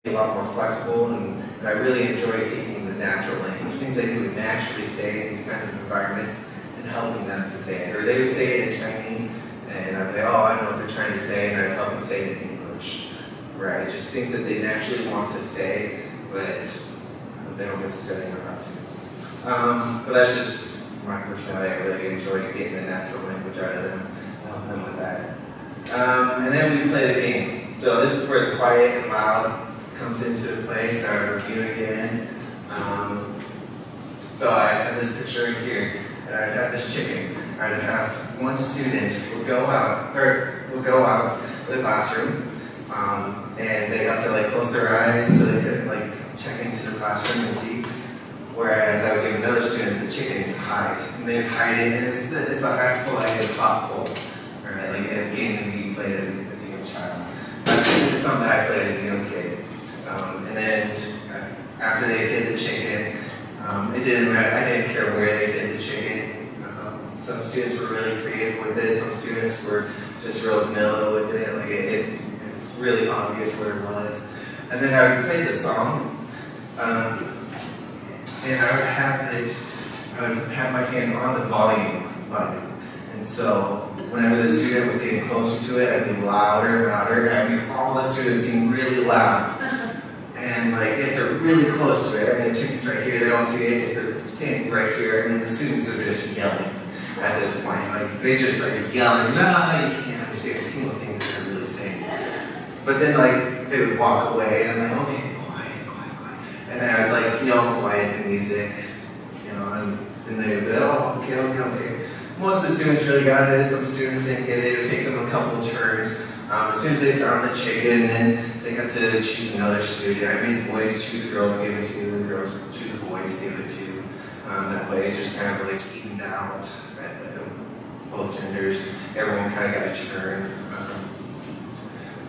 a lot more flexible, and I really enjoy taking the natural language, things that you would naturally say in these kinds of environments, and helping them to say it. Or they would say it in Chinese, and I'd be like, oh, I know what they're trying to say, and I'd help them say it in English. Right? Just things that they naturally want to say, but they don't necessarily know how to. But that's just my personality. I really enjoy getting the natural language out of them, and help them with that. And then we play the game. So this is where the quiet and loud comes into place. I review again. So I have this picture right here, and I'd have this chicken. I'd have one student will go out of the classroom, and they have to like close their eyes so they could like check into the classroom and see. Whereas I would give another student the chicken to hide, and they'd hide it, and it's the practical idea of pop coal. Right? Like a game can be played as a young child. That's something I played as a young kid. And then after they hid the chicken, it didn't matter. I didn't care where they hid the chicken. Some students were really creative with this. Some students were just real vanilla with it. Like it was really obvious where it was. And then I would play the song, and I would have my hand on the volume button. And so whenever the student was getting closer to it, I'd be louder and louder, and I'd make all the students seem really loud. And like if they're really close to it, I mean the chicken's right here, they don't see it. If they're standing right here, I mean the students are just yelling at this point. Like they just started yelling, nah, you can't understand a single thing that they're really saying. But then like they would walk away, and I'm like, okay, quiet, quiet, quiet. And then I'd like yell quiet the music, you know, and then they would be, oh, okay, okay, okay. Most of the students really got it. Some students didn't get it. It would take them a couple of turns. As soon as they found the chicken, then they got to choose another student. I made the boys choose a girl to give it to, the girls choose a boy to give it to. That way it just kind of like evened out both genders. Everyone kind of got a turn.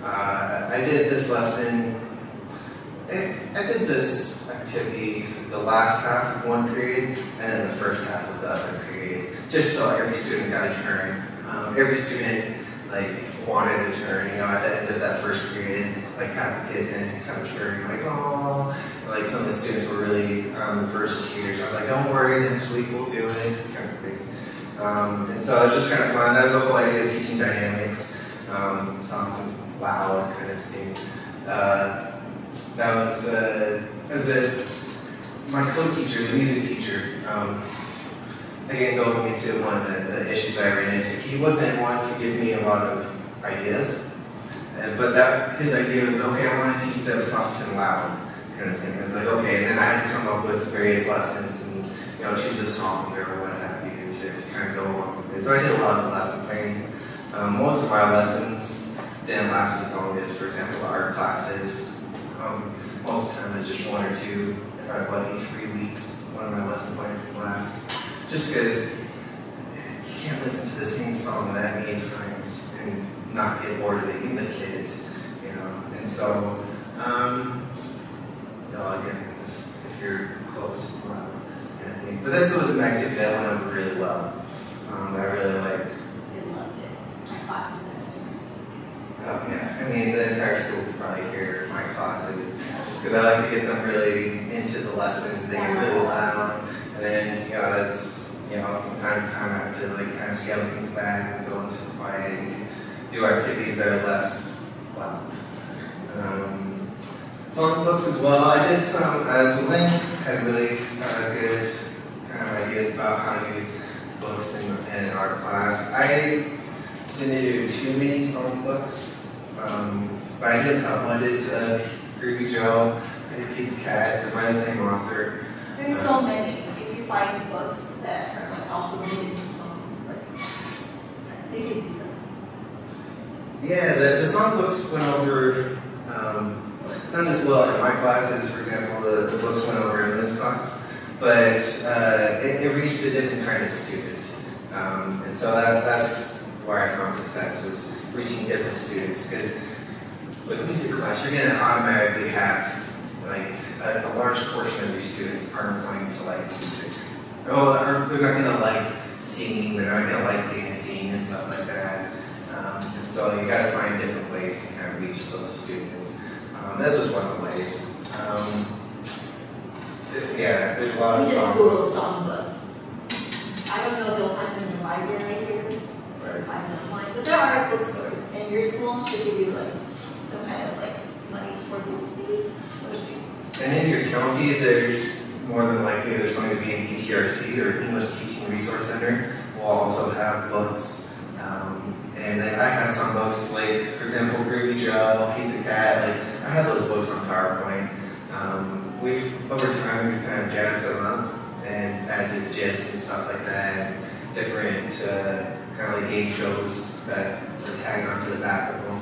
I did this lesson, I did this activity the last half of one period and then the first half of the other period, just so every student got a turn. Every student like wanted a turn, you know, at the end of that first period, like half the kids didn't have a turn, like, oh, like some of the students were really on the verge of tears. I was like, don't worry, next week we'll do it, kind of thing. And so it was just kind of fun. That was the whole idea of teaching dynamics, soft and loud kind of thing. That was, my co-teacher, the music teacher, again, going into one of the issues I ran into, he wasn't one to give me a lot of ideas, but his idea was, okay, I want to teach them soft and loud kind of thing. It was like, okay, and then I had to come up with various lessons and, you know, choose a song or what have you to kind of go along with it. So I did a lot of lesson planning. Most of my lessons didn't last as long as, for example, the art classes. Most of the time it's just 1 or 2. If I was lucky, 3 weeks, one of my lesson plans would last. Just because you can't listen to the same song that many times and not get bored of it, even the kids, you know. And so, you know, again, if you're close, it's not kind of thing. But this was an activity that went over really well. That I really liked. They loved it. My classes had students. Oh yeah, I mean the entire school could probably hear my classes, just because I like to get them really into the lessons. They get really loud, and then you know that's, you know, from time to time I have to like kind of scale things back and go into quiet and do activities that are less loud. Songbooks as well. I did some. So Lien had really good kind of ideas about how to use books in an art class. I didn't do too many songbooks, but I did a couple. I did Groovy Joe, I did Pete the Cat, they're by the same author. There's so many. If you find books that are like also related to songs, like they can use them. Yeah, the songbooks went over not as well in my classes. For example, the books went over in this class, but it reached a different kind of student, and so that's where I found success, was reaching different students. Because with music class, you're going to automatically have like a large portion of your students aren't going to like music. Or they're not going to like singing, they're not going to like dancing and stuff like that. And so you got to find different ways to kind of reach those students. This was one of the ways. Yeah, there's a lot of We just songs. Googled songbooks. I don't know if you'll find them in the library here, or find them online, but there are bookstores, and your school should give you like some kind of like money for books, maybe. And in your county, there's more than likely there's going to be an ETRC or English Teaching Resource Center. We'll also have books. And then I have some books, like, for example, Groovy Joe, Pete the Cat, like, I have those books on PowerPoint. Over time, we've kind of jazzed them up and added GIFs and stuff like that, and different kind of like game shows that are tagged onto the back of them.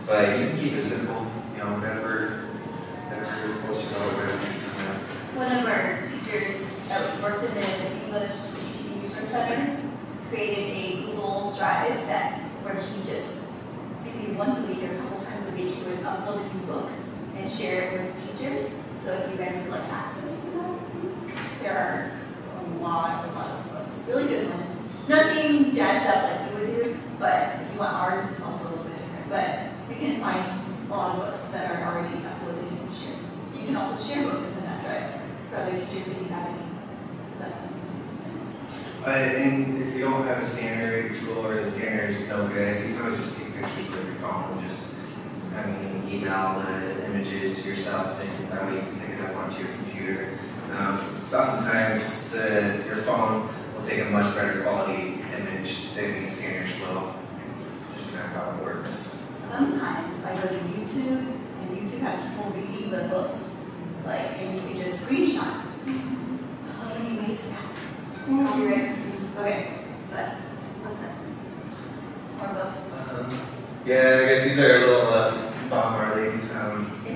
But you can keep it simple, you know, whatever floats your boat, whatever. One of our teachers that worked in the English Teaching Resource Center created a Google Drive where he just, maybe once a week or a couple times a week, he would upload a new book and share it with teachers. So if you guys would like access to that, there are a lot of books, really good ones. Nothing jazzed up like you would do, but if you want ours, it's also a little bit different. But you can find a lot of books that are already uploaded and shared. You can also share books within that drive for other teachers if you have any. So that's something to consider. And if you don't have a scanner tool or the scanner is no good, you can always just take pictures with your phone and just, email the images to yourself, and that way you can pick it up onto your computer. So oftentimes your phone will take a much better quality image than these scanners will. Just kind of how it works. Sometimes I go to YouTube, and YouTube has people reading the books, and you can just screenshot. There's so many ways to that. Copyright, please. Okay, but what's next? More books. Yeah, I guess these are a little Bob Marley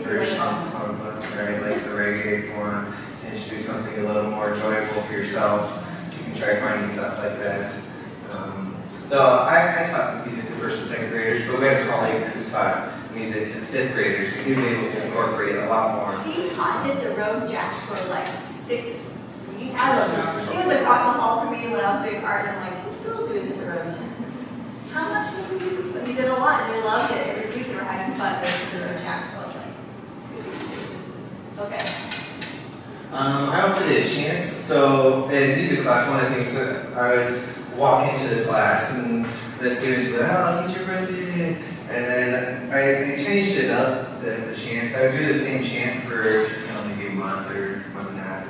version of songbooks, right? Like the reggae, if you want to introduce something a little more enjoyable for yourself, you can try finding stuff like that. So I taught music to first and second graders, but we had a colleague who taught music to fifth graders, and he was able to incorporate a lot more. He taught Hit the Road Jack for like 6 weeks. I don't know. He was across the hall from me when I was doing art, and I'm like, he's still doing Hit the Road Jack. How much did we do? But he did a lot, and they loved it. Every week they were having fun with Hit the Road Jack, so I was like, okay. I also did chants. So in music class, one of the things that I would walk into the class and the students would, oh, teacher Brendan. And then I changed it up, the chants. I would do the same chant for maybe a month or a month and a half.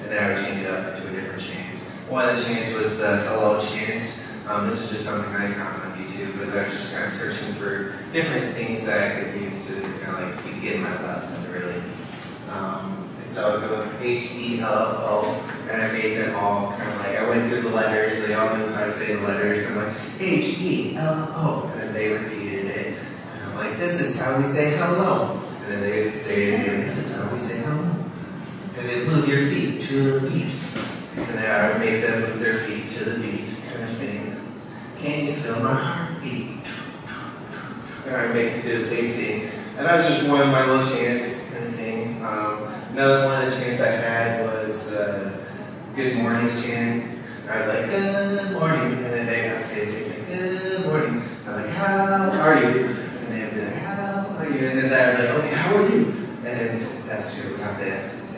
And then I would change it up into a different chant. One of the chants was the hello chant. This is just something I found on YouTube because I was just kind of searching for different things that I could use to kind of like get my lesson really. And so it was H-E-L-O, and I made them all kind of like, I went through the letters, so they all knew how to say the letters, and I'm like, H-E-L-O, and then they repeated it. And I'm like, this is how we say hello. And then they would say it again, this is how we say hello. And then move your feet to the beat. And then I would make them move their feet to the beat, kind of thing. Can you feel my heartbeat? And I would make them do the same thing. And that was just one of my little chants, kind of thing. Another one of the chants I had was good morning chant. I'd like, good morning. And then they would say the same thing, good morning. I'd like, how are you? And they would be like, how are you? And then I would be like, okay, how are you? And then that's who would have to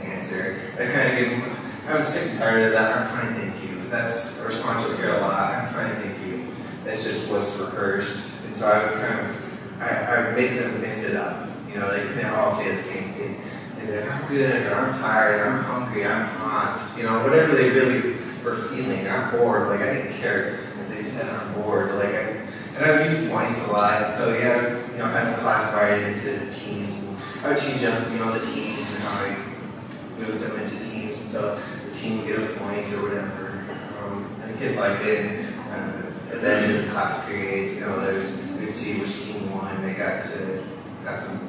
answer. I kind of give them, I was sick and tired of that. I'm fine, thank you. That's a response you'll hear a lot. I'm fine, thank you. That's just what's rehearsed. And so I would kind of, I would make them mix it up. They couldn't all say the same thing. They'd be like, I'm good, or I'm tired, or I'm hungry, I'm hot. Whatever they really were feeling. I'm bored. Like, I didn't care if they said I'm bored. And I would use points a lot. So yeah, I had the class divided into teams. And I would change up, the teams and how I moved them into teams. And so the team would get a point or whatever. And the kids liked it. And at the end of the class period, we'd see which team won. They got to have some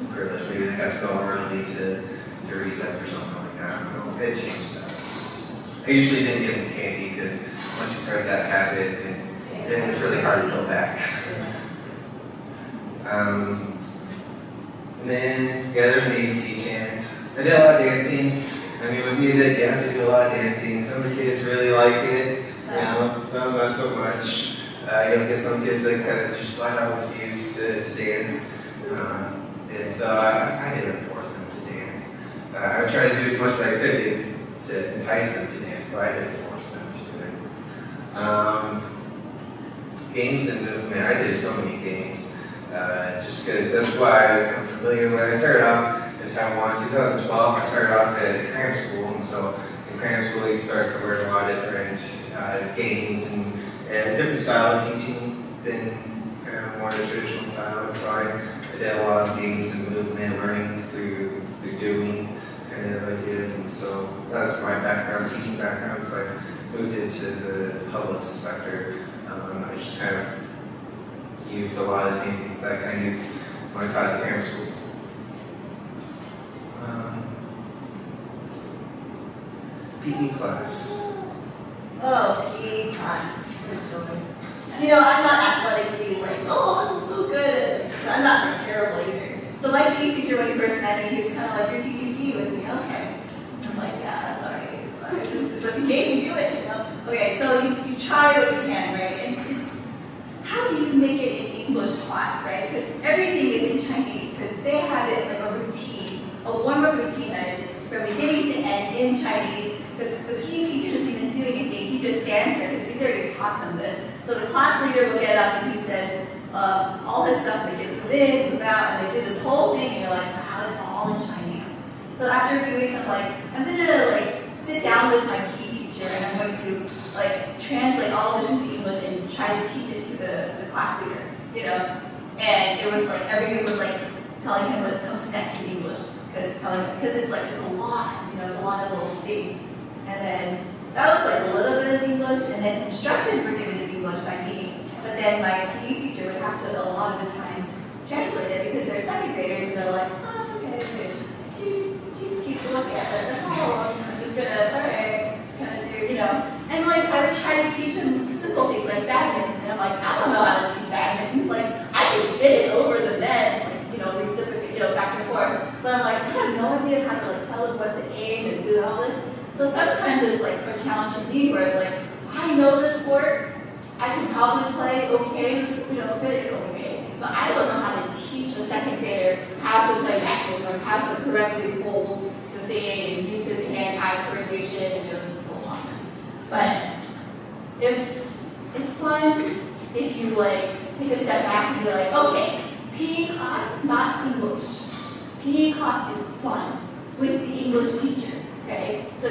privilege. Maybe they got to go early to recess or something like that. It changed that. I usually didn't give them candy because once you start that habit, then it's really hard to go back. And then, there's an ABC chant. I did a lot of dancing. With music, you have to do a lot of dancing. Some of the kids really like it, some not so much. You'll get some kids that kind of just flat out refuse to dance. And so I didn't force them to dance. I would try to do as much as I could to entice them to dance, but I didn't force them to do it. Games and movement, I did so many games, just because that's why I'm familiar with. I started off in Taiwan in 2012. I started off at cram school, and so in cram school you start to learn a lot of different games and different style of teaching than more the traditional style. And so I did a lot of games and movement, learning through doing kind of ideas, and so that's my background, teaching background. So I moved into the public sector. I just kind of used a lot of the same things that I used when I taught at the parent schools. PE class. Oh, PE class for children. You know, I'm not athletically like, oh, I'm so good. I'm not like terrible either. So my PE teacher, when he first met me, he was kind of like, you're teaching PE with me, okay. And I'm like, yeah, sorry. This is a game, you do it, you know? Okay, so you try what you can, right? And how do you make it in English class, right? Because everything is in Chinese, because they have it like a routine, a warm-up routine that is from beginning to end in Chinese. The PE teacher doesn't even do anything, he just stands there because he's already taught them this. So the class leader will get up and he says all this stuff, the kids move in, move out, and they do this whole thing, and you're like, wow, it's all in Chinese. So after a few weeks, I'm like, I'm gonna like sit down with my PE teacher and I'm going to like translate all of this into English and try to teach it to the class leader, you know? And it was like, everyone was like telling him what comes next in English, because it's like, it's a lot, you know, it's a lot of little things. And then that was like a little bit of English, and then instructions were given in English by me. But then my PE teacher would have to, a lot of the times, translate it because they're second graders and they're like, oh, okay. She's cute to look at, but that's all. I'm just gonna, alright, kind of do, you know. And like, I would try to teach them simple things like badminton, and I'm like, I don't know how to teach badminton. Like, I can hit it over the net, like, you know, reciprocate, you know, back and forth. But I'm like, I have no idea how to like tell them what to aim and do all this. So sometimes it's like a challenge to me where it's like, I know this sport, I can probably play okay, you know, good okay, but I don't know how to teach a second grader how to play badminton or how to correctly hold the thing and use his hand-eye coordination and nose this whole honest. But it's fun if you like take a step back and be like, okay, PE class is not English. PE class is fun with the English teacher. Okay, so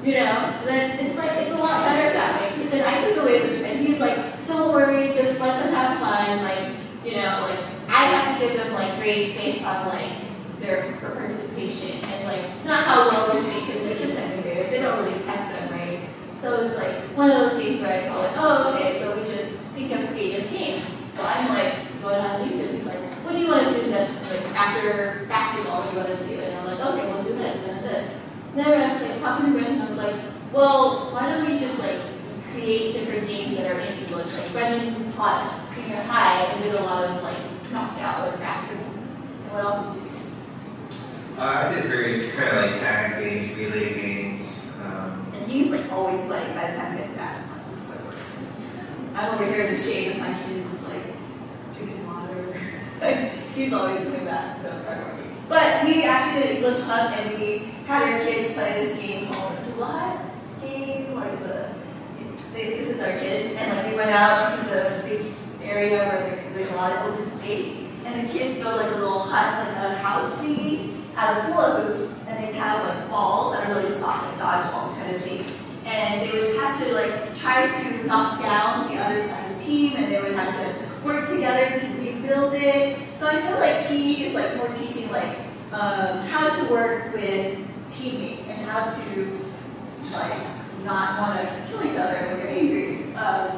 you know, then it's like it's a lot better that way. Because then I took away this, and he's like, "Don't worry, just let them have fun." Like, you know, like I have to give them like grades based on like their participation and like not how well they're doing because they're just second graders. They don't really test them, right? So it's like one of those things where I call it, oh, okay, so we just think of creative games. So I'm like going on YouTube. He's like, "What do you want to do this? Like after basketball, what do you want to do?" And I'm like, "Okay, we'll do this and this." Then I was like talking to Brendan, and I was like, well, why don't we just like create different games that are in English? Like Brendan taught junior high and did a lot of like knockout with basketball. And what else did you do? I did various kind of like tag games, relay games. And he's like always sweating by the time he gets back. This is what works. I'm over here in the shade with my kids, like drinking water. Like he's always doing that. But we actually did an English hub and we had our kids play this game called the Hula game. Like this is our kids, and like we went out to the big area where there's a lot of open space, and the kids built like a little hut, like a house thingy, out of hula hoops, and they have like balls that are really soft, like dodgeballs kind of thing. And they would have to like try to knock down the other side's team, and they would have to work together to rebuild it. So I feel like PE is like more teaching like how to work with teammates and how to like not want to kill each other when you're angry.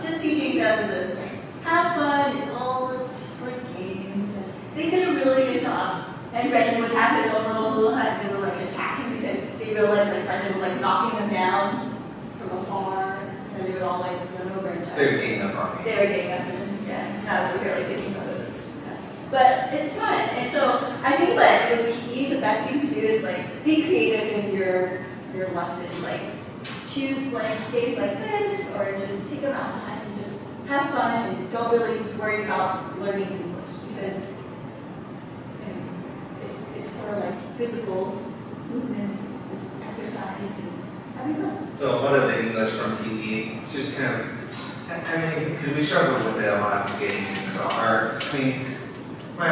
Just teaching them this like have fun. It's all just like games. And they did a really good job. And Brendan would have his own little hula hut. They would like attack him because they realized like Brendan was like knocking them down from afar. And they would all like run over and jump. They were ganging up on me. They were ganging up on him. Yeah. And I was over here like taking photos. Yeah. But it's fun. And so I think like with PE, the best thing to do is like be creative in your lesson. Like choose like games like this, or just take them outside and just have fun and don't really worry about learning English because more like physical movement, just exercise and having fun. So one of the English from PE, it's just kind of, I mean, because we struggled with it a lot at the beginning. So my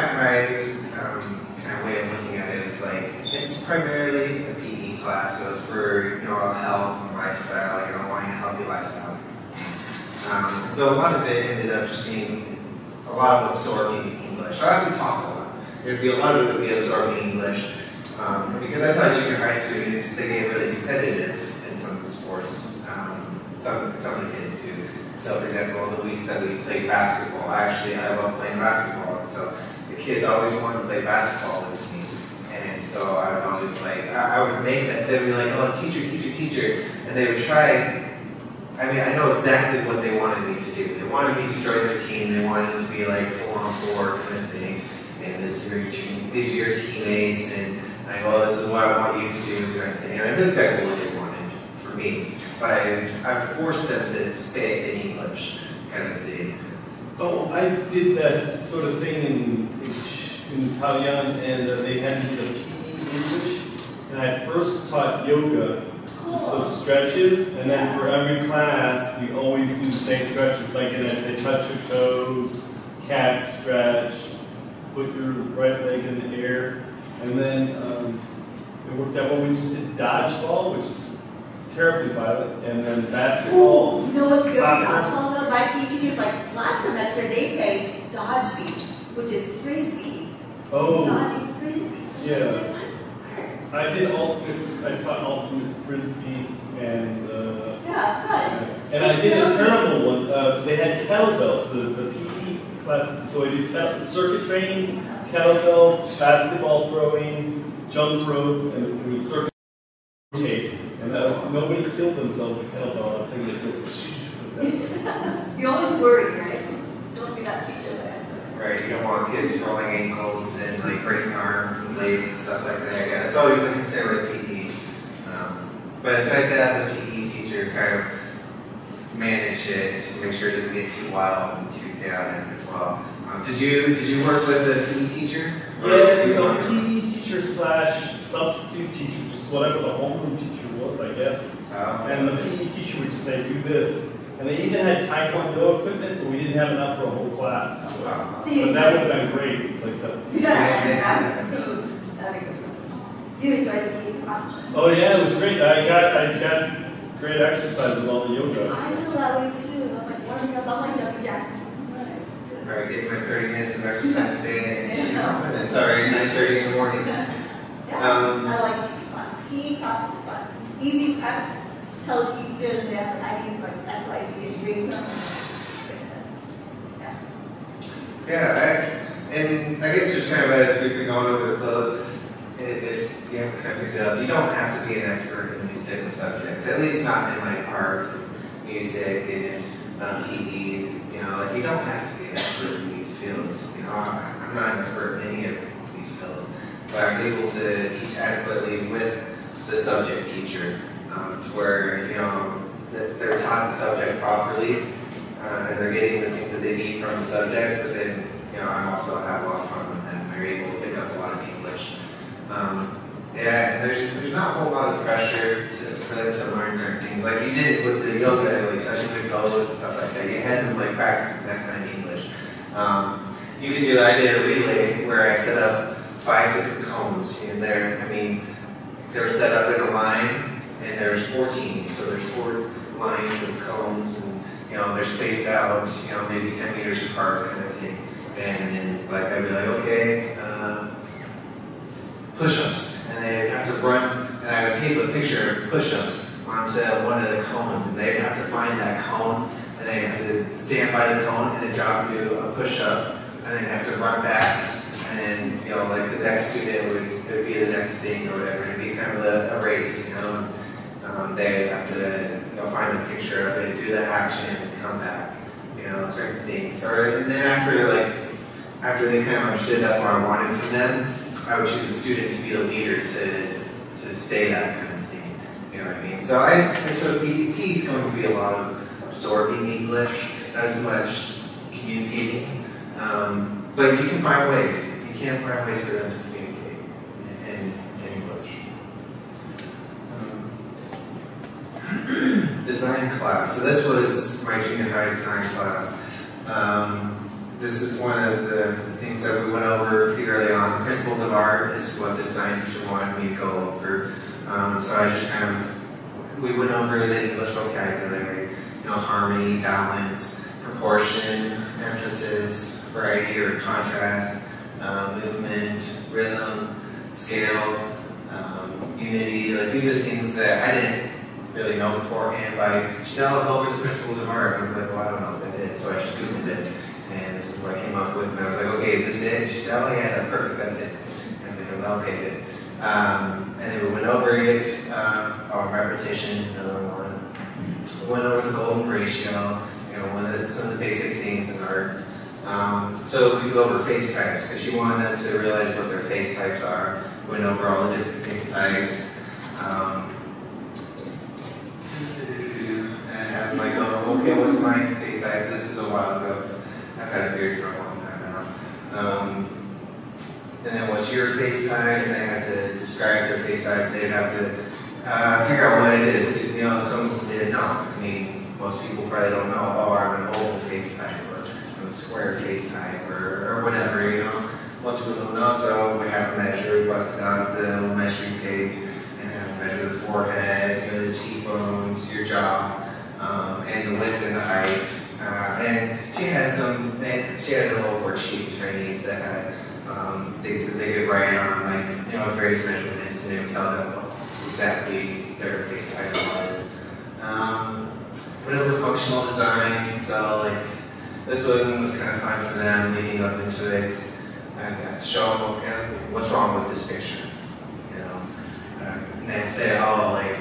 kind of way of looking at it is like, it's primarily a PE class, so it's for, health and lifestyle, wanting a healthy lifestyle. So a lot of it ended up just being a lot of absorbing English. I would talk a lot. A lot of it would be absorbing English. Because I taught junior high students, they get really competitive in some of the sports. Some of the kids do. So for example, the weeks that we played basketball, I love playing basketball. And so the kids always wanted to play basketball with me. And so I would always I would make them, they would be like, oh, teacher. And they would try, I know exactly what they wanted me to do. They wanted me to join their team. They wanted it to be like 4-on-4 kind of thing. And these are your teammates. And I go, oh, this is what I want you to do kind of thing. And I knew exactly what they wanted for me. But I forced them to say it in English kind of thing. Oh, I did that sort of thing in Italian, and they had me the PE English. And I first taught yoga, just those stretches, and then for every class, we always do the same stretches. Like, and I'd say, touch your toes, cat stretch, put your right leg in the air. And then it worked out well. We just did dodgeball, which is terribly violent, and then basketball. Oh, you know what's good with dodgeball though? My PE teachers, like last semester, they played dodgeball, which is frisbee. Oh. Dodging frisbee. Yeah. I taught ultimate frisbee and. Yeah, fun. And I did a terrible one. They had kettlebells. The PE class, so I did circuit training, kettlebell, basketball throwing, jump rope, and it was circuit rotating. And nobody killed themselves with kettlebell. I was thinking you always worry, right? Don't be that teacher that has Right, you don't want kids rolling ankles and breaking arms and legs and stuff like that. Yeah, it's always the concern with PE. But it's nice to have the PE teacher kind of manage it to make sure it doesn't get too wild and too chaotic as well. Did you work with a PE teacher? Yeah, it was a PE teacher / substitute teacher, just whatever the homeroom teacher was, I guess. And the PE teacher would just say, do this. And they even had Taekwondo equipment, but we didn't have enough for a whole class. So, wow. But that would have been great. You enjoyed the PE classes? Oh yeah, it was great. I got great exercise with all the yoga. I feel that way too. I'm like warming up. I'm like jumping jacks. Alright, getting my 30 minutes of exercise a day and confidence. Alright, 9:30 in the morning. I like PE classes. PE class is fun. Easy. I just tell the PE teachers and they ask, I need X, Y, Z, and bring some. And I guess just kind of as we've been going over the club, if you haven't kind of picked it up, you don't have to be an expert in these different subjects. At least not in art, and music, and PE. You don't have to be an expert in these fields. I'm not an expert in any of these fields, but I'm able to teach adequately with the subject teacher, to where they're taught the subject properly, and they're getting the things that they need from the subject. But then I also have a lot of fun with them. They're able to pick up a lot of English. And there's not a whole lot of pressure for them to learn certain things. Like you did with the yoga, touching their toes and stuff like that. You had them practicing that kind of English. I did a relay where I set up 5 different cones in there. They're set up in a line, and there's 14. So there's 4 lines of cones, and they're spaced out, maybe 10 meters apart, kind of thing. And then I'd be like, okay, push-ups, and they'd have to run, and I would tape a picture of push-ups onto one of the cones, and they'd have to find that cone, and they'd have to stand by the cone and then drop and do a push-up, and then have to run back, and then the next student would be the next thing or whatever. It'd be kind of a race, they'd have to find the picture of it, do the action, and come back, certain things. And then after they kind of understood that's what I wanted from them, I would choose a student to be the leader to say that kind of thing. You know what I mean? So I chose PE. PE is going to be a lot of absorbing English, not as much communicating. But you can find ways. You can find ways for them to communicate. And design class. So this was my junior high design class. This is one of the things that we went over pretty early on. Principles of art is what the design teacher wanted me to go over. So I just we went over the English vocabulary, harmony, balance, proportion, emphasis, variety or contrast, movement, rhythm, scale, unity. Like these are things that I didn't really know beforehand. She said, "Oh, go over the principles of art." And I was like, "Well, I don't know what that is." So I just Googled it. And this is what I came up with, and I was like, "Okay, is this it?" And she said, "Oh yeah, perfect, that's it." And I was like, "Okay, good." And then we went over it. Repetition is another one. We went over the golden ratio. Some of the basic things in art. So we go over face types because she wanted them to realize what their face types are. We went over all the different face types. And have them like go, "Okay, what's my face type?" This is a while ago. I've had a beard for a long time now. And then what's your face type? And they had to describe their face type. They'd have to figure out what it is, because some didn't know. I mean, most people probably don't know. Oh, I'm an oval face type, or I'm a square face type, or whatever. Most people don't know. So we have to measure. We busted out the little measuring tape and measure the forehead, the cheekbones, your jaw, and the width and the height. And she had a little worksheet in Chinese that had things that they could write on, like various measurements, and they would tell them what exactly their face type was. Whatever functional design, so like this one was kind of fun for them, leading up into it, because I got to show them, okay, what's wrong with this picture, and they'd say, "Oh, like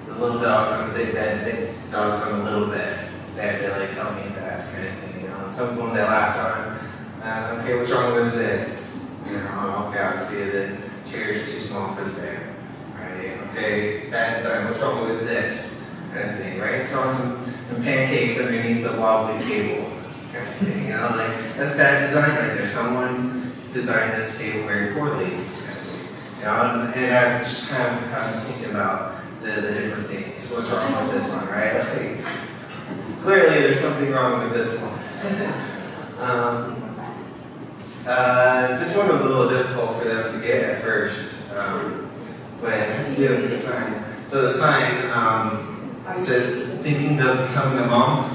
the little dog's on the big bed, big dog's on the little bed." They had to like tell me that kind of thing, And some of them they laughed on. Okay, what's wrong with this? Okay, obviously the chair is too small for the bear. Right? Okay, bad design. What's wrong with this? Kind of thing, right? Throwing some pancakes underneath the wobbly table. Kind of thing, like that's bad design right there. Someone designed this table very poorly. And I just kind of got to thinking about the different things. What's wrong with this one, right? Like, clearly there's something wrong with this one. This one was a little difficult for them to get at first, but it has to do with the sign. So the sign says, "Thinking of becoming a monk,"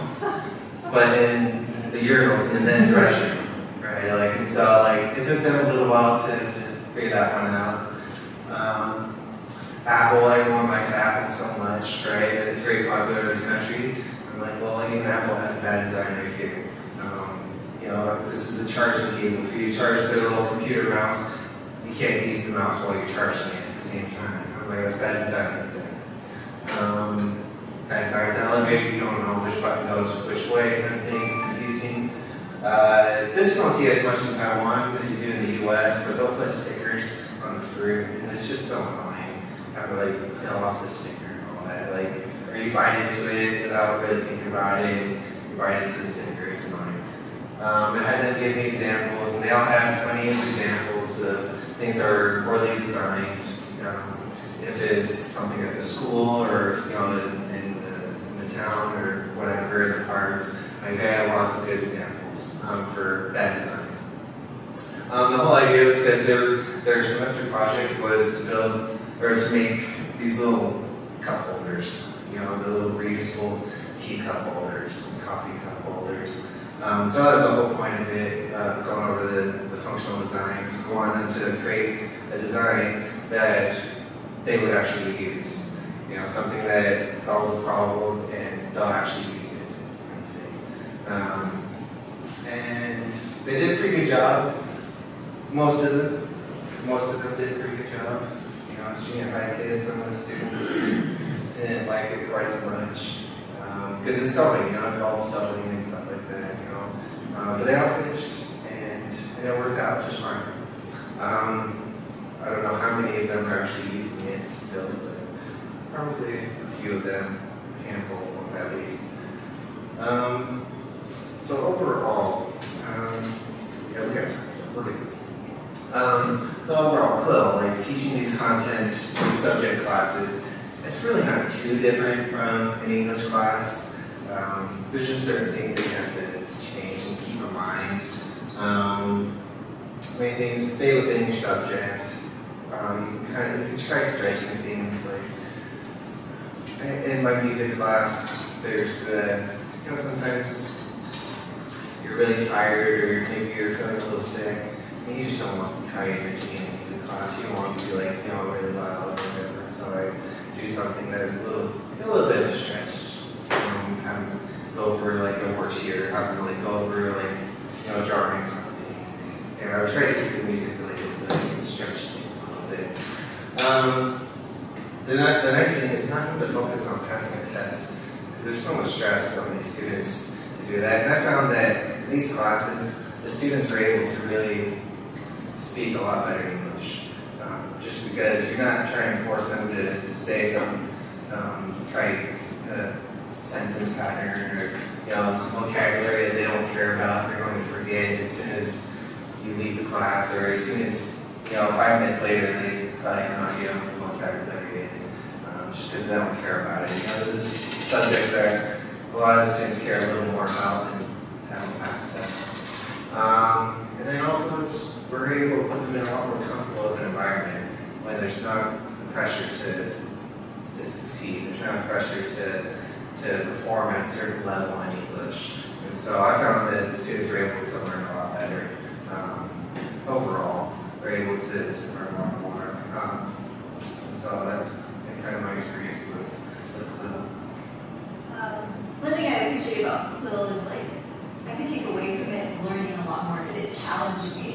but in the urinals in the men's restroom, right? And so it took them a little while to figure that one out. Apple, everyone likes Apple so much, right? It's very popular in this country. I'm like, well, even Apple has a bad design right here. This is the charging cable. For you to charge their little computer mouse, you can't use the mouse while you're charging it at the same time. I'm like, that's bad design right there. Bad design. The elevator, you don't know which button goes which way, kind of thing's confusing. This you don't see as much in Taiwan as you do in the US, but they'll put stickers on the fruit, and it's just so annoying. Have to peel off the sticker and all that. Or you bite into it without really thinking about it. You bite into the sticker, it's annoying. I had them give me examples, and they all had plenty of examples of things that are poorly designed. If it's something at the school or in the town or whatever, in the parks, they had lots of good examples for bad designs. The whole idea was because their semester project was to build or to make these little cup holders, the little reusable teacup holders, coffee cup holders. So that was the whole point of it, going over the functional designs. We wanted them to create a design that they would actually use. Something that solves a problem and they'll actually use it. And they did a pretty good job. Most of them did a pretty good job. As junior high kids, some of the students didn't like it quite as much. Because it's sewing, all sewing and stuff like that, but they all finished, and it worked out just fine. I don't know how many of them are actually using it still, but probably a few of them, a handful of them at least. So overall, we got time, so we're good. So overall, Quill, teaching these content, these subject classes, it's really not too different from an English class. There's just certain things that you have to change and keep in mind. Main things, stay within your subject. You can try stretching things like in my music class. There's sometimes you're really tired or maybe you're feeling a little sick. And you just don't want high energy in music class. You don't want to be like really loud or whatever. So I do something that is a little bit of a stretch. Have them go over like a worksheet or have them like go over like drawing something. And I would try to keep the music related, but you can stretch things a little bit. The nice thing is not to focus on passing a test, because there's so much stress on these students to do that. And I found that in these classes, the students are able to really speak a lot better English, just because you're not trying to force them to say some sentence pattern or some vocabulary that they don't care about. They're going to forget as soon as you leave the class, or as soon as 5 minutes later they probably have no idea what the vocabulary is, just because they don't care about it. This is subjects that a lot of the students care a little more about than having passed the test. And then also we're able to put them in a lot more comfortable of an environment when there's not the pressure to succeed. There's not pressure to perform at a certain level in English. And so I found that the students are able to learn a lot better. Overall, they're able to learn a lot more. So that's kind of my experience with Quill. One thing I appreciate about Quill is I could take away from it learning a lot more because it challenged me.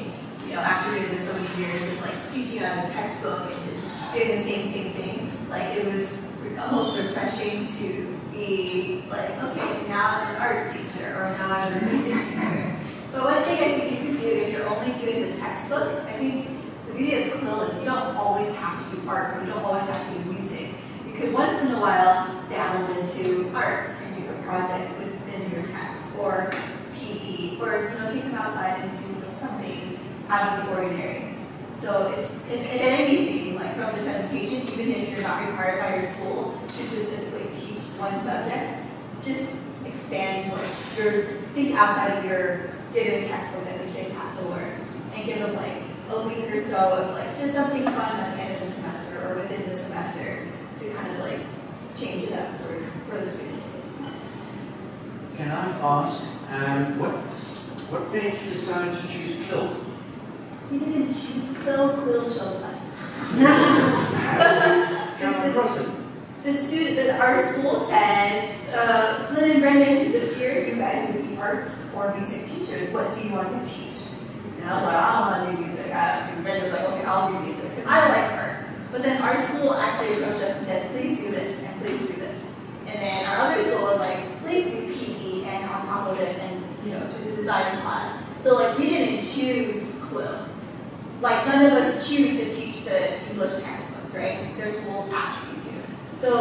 After doing this so many years of teaching out of a textbook and just doing the same. It was almost refreshing to be okay, now I'm an art teacher or now I'm a music teacher. But one thing I think you could do if you're only doing the textbook, I think the beauty of Quill is you don't always have to do art or you don't always have to do music. You could once in a while dabble into art and do a project within your text, or PE, or take them outside and do something out of the ordinary. So if anything, from this presentation, even if you're not required by your school to specifically teach one subject, just expand think outside of your given textbook that the kids have to learn, and give them a week or so of just something fun at the end of the semester or within the semester to kind of change it up for the students. Can I ask, what made you decide to choose Quill? We didn't choose Quill chose us. Our school said, Lien and Brendan, this year you guys would be arts or music teachers. What do you want to teach? And I was I don't want to do music. And Brendan was okay, I'll do music because I like art. But then our school actually approached us and said, please do this and please do this. And then our other school was please do PE and on top of this and this design class. So we didn't choose Quill. None of us choose to teach the English textbooks, right? Their schools ask you to. So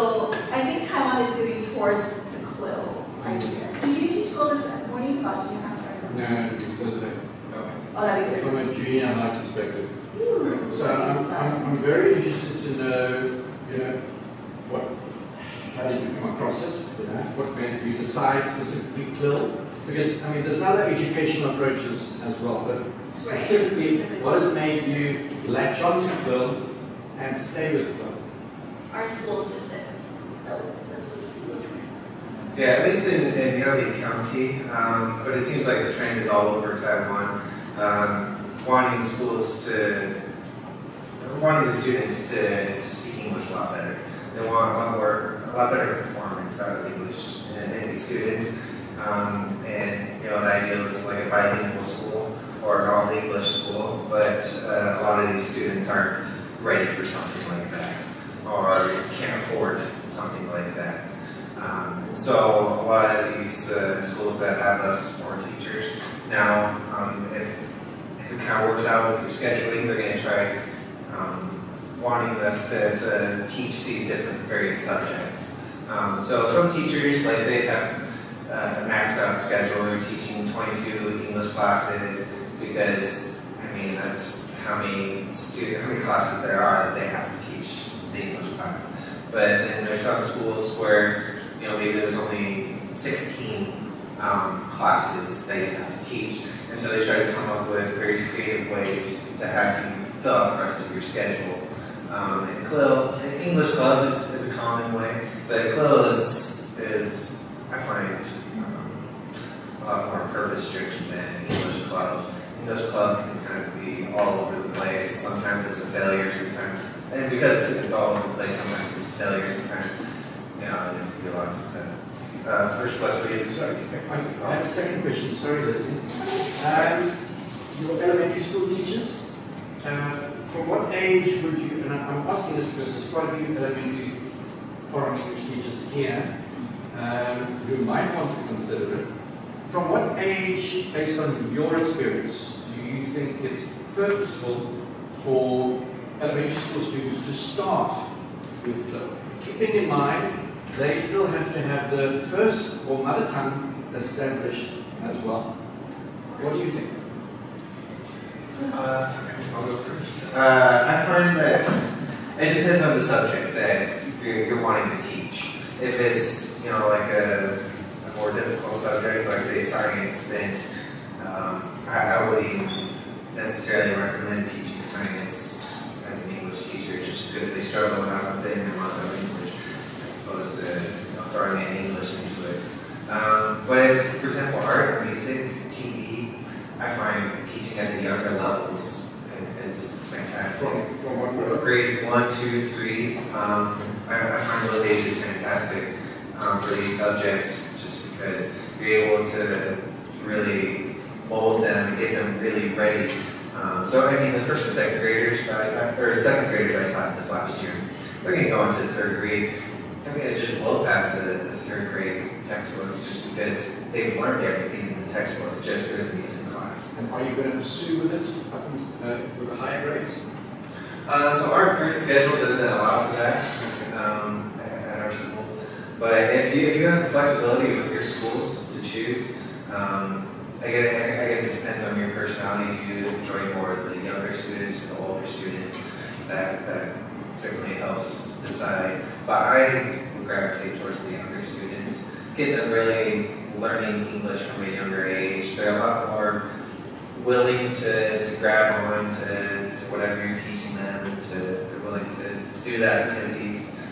I think Taiwan is moving towards the Quill idea. Do you teach Quill this morning? Do you have No, it's Thursday. Oh, that'd be From Thursday. a junior high perspective. Ooh, So I'm very interested to know, how did you come across it? What made you decide specifically Quill? Because there's other educational approaches as well, but specifically, what has made you latch on to Quill and stay with Quill? Our schools just said, Yeah, at least in Yali County, but it seems like the trend is all over Taiwan, wanting the students to speak English a lot better. They want a lot better performance out of English in these students. And the idea is a bilingual school or an all-English school, but a lot of these students aren't ready for something like that, or can't afford something like that. And so a lot of these schools that have us more teachers now, if it kind of works out with your scheduling, they're going to try wanting us to teach these different various subjects. So some teachers, they have a maxed out schedule. They're teaching 22 English classes because, that's how many classes there are that they have to teach the English class. but then there's some schools where, you know, maybe there's only 16 classes that you have to teach. And so they try to come up with various creative ways to have you fill out the rest of your schedule. And CLIL, English Club is a common way, but CLIL is I find, a lot more purpose-driven than English Club. English Club can kind of be all over the place. Sometimes it's a failure, sometimes, and because it's all over the place, sometimes it's a failure, sometimes, you know, you get a lot of success. First, Leslie. Sorry, I have a second question. Sorry, Leslie. Your elementary school teachers, from what age would you, and I'm asking this because there's quite a few elementary foreign English teachers here who might want to consider it. From what age, based on your experience, do you think it's purposeful for elementary school students to start with CLIL? Keeping in mind, they still have to have the first or mother tongue established as well. What do you think? I guess I'll go first. I find that it depends on the subject that you're wanting to teach. If it's, you know, like a more difficult subject, like say science, then I wouldn't necessarily recommend teaching science as an English teacher just because they struggle enough with it in their mother language as opposed to, you know, throwing in English into it. But if, for example, art or music, PE, I find teaching at the younger levels is fantastic. From what grade? Grades 1, 2, 3. I find those ages fantastic for these subjects just because you're able to really mold them and get them really ready. So I mean, the first and second graders second graders I taught this last year, they're going to go into the third grade. They're going to just blow past the third grade textbooks just because they've learned everything in the textbook just for the music class. And are you going to pursue with it with the higher grades? So our current schedule doesn't allow for that at our school. But if you have the flexibility with your schools to choose, I guess it depends on your personality. Do you enjoy more the younger students or the older students? That certainly helps decide. But I would gravitate towards the younger students. Get them really learning English from a younger age. They're a lot more willing to grab on to whatever you're teaching them. They're willing to do that activities.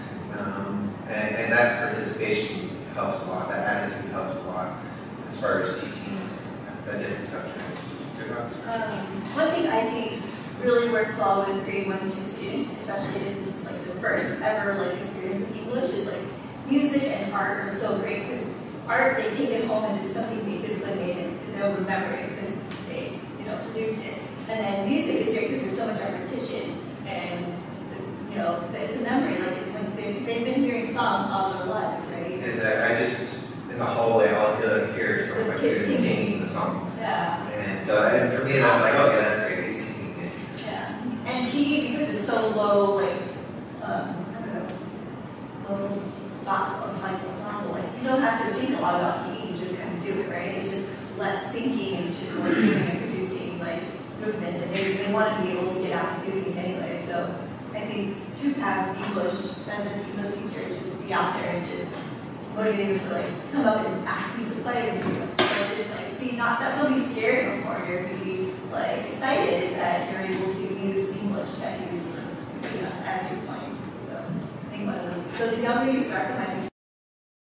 And that participation helps a lot. That attitude helps a lot as far as teaching a different subject. Your thoughts? One thing I think really works well with grade 1 and 2 students, especially if this is like their first ever like experience with English, is like music and art are so great because art they take it home and it's something they physically made and they'll remember it because they produced it. And then music is great because there's so much repetition and it's a memory. Like when they've been hearing songs all their lives, right? And in the hallway, I'll hear some of my students singing the songs. Yeah. And for me, that's like, okay, that's great. He's singing it. Yeah. And PE, because it's so low, like, low thought of like level, like you don't have to think a lot about PE. You just kind of do it, right? It's just less thinking and it's just more doing and producing like movements, and they want to be able to get out and do things anyway. So I think to have English as an English teacher, just be out there and just motivate them to like come up and ask me to play with you, or just like don't be scared before you, be like excited that you're able to use the English that you as you're playing. So I think one of those. So the younger you start them, I think